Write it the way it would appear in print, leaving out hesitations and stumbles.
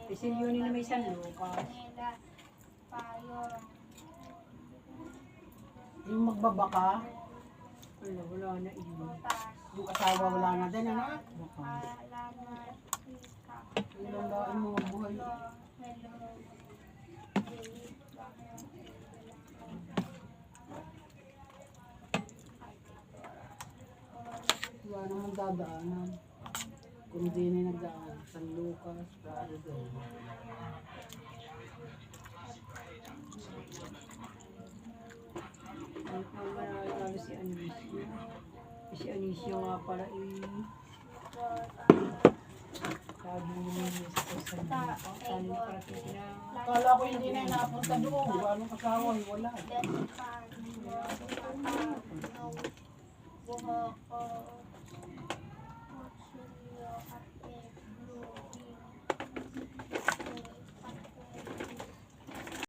Kasi yun na may San Lucas. Yung magbabaka, Wala na iyon. yung asawa wala na din, ano? Ilang daan mga buhay. Wala namang dadaanan. Kung di na nagdaan, San Lucas, Prado. Ang manalo si Anisio. Si Anisio nga pala sabi niya sa San Lucas. Saan mo parating na? Akala ko hindi na napunta doon. Anong asawa, wala. Buhok ko.